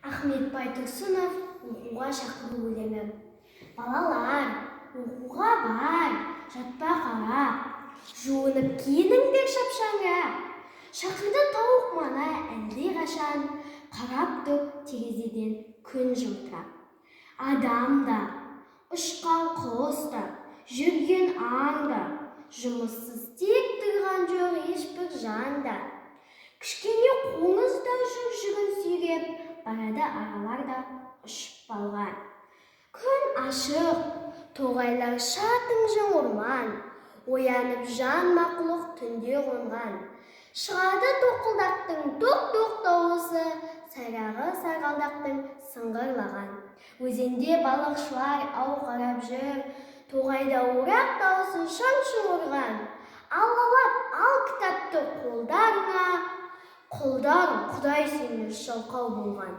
Ахмет Байтұрсынов оқуға шақыру өлеңі. Балалар, оқуға бар, жатпа қарап, жуынып киініңдер шапшаңырап. Шақырды тауық мана әлде қашан, қарап тұр терезеден күн жылтырап. Адам да, ұшқан құс та, жүрген аң да, жұмыссыз тек тұрған жоқ ешбір жан да. Кішкене қоңыз да жүгін сүйреп, барады араларда ұшып балған. Күн ашық, тоғайлар шатың-жың орман, оянып жан мақұлық түнде қонған. Шығады тоқылдақтың тоқ-тоқ дауысы, сайрағы сарғалдақтың сыңғырлаған. Өзенде балықшылар ау қарап жүр, тоғайда орақ дауысы шаң-шұң ұрған. Аллалап ал кітапты қолдарыңа, қолдарың Құдай сүймес жалқау болған.